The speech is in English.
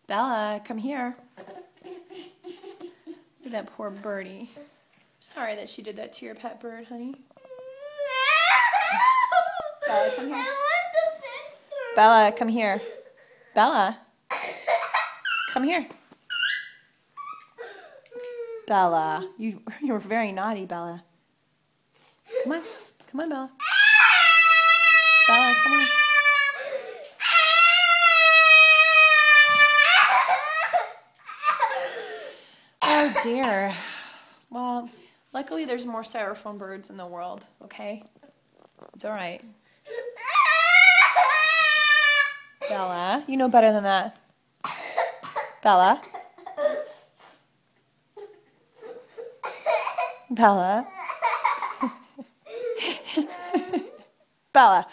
Bella, come here. Look at that poor birdie. Sorry that she did that to your pet bird, honey. Bella, come here. Bella, come here. Bella. Come here. Bella. You were very naughty, Bella. Come on. Come on, Bella. Bella, come on. Oh, dear. Well, luckily there's more styrofoam birds in the world, okay? It's all right. Bella, you know better than that. Bella. Bella. Bella.